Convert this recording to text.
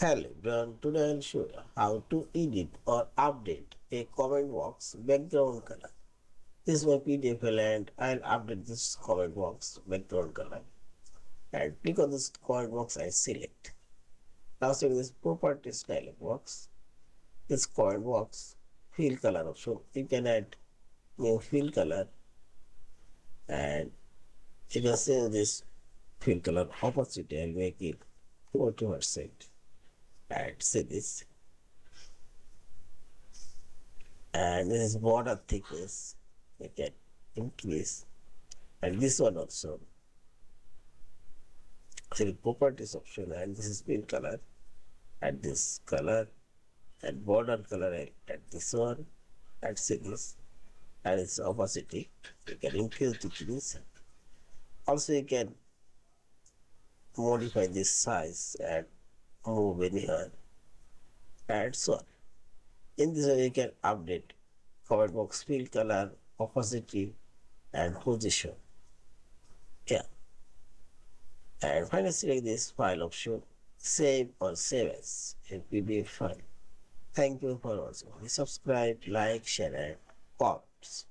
Hello everyone, today I'll show you how to edit or update a comment box background color. This is my PDF file and I'll update this comment box background color. And click on this comment box and select. Now select this properties dialog box. This comment box fill color option. You can add new fill color and you can change this fill color opacity. I'll make it 40% and say this. And this is border thickness, you can increase, and this one also. So the properties option, and this is fill color, add this color, and border color, add this one, add this, and its opacity. You can increase, decrease. Also, you can modify this size and move anywhere, and so on. In this way, you can update comment box fill color, opacity, and position. Yeah. And finally select this file option, save or save as a PDF file. Thank you for watching. Please subscribe, like, share and comments.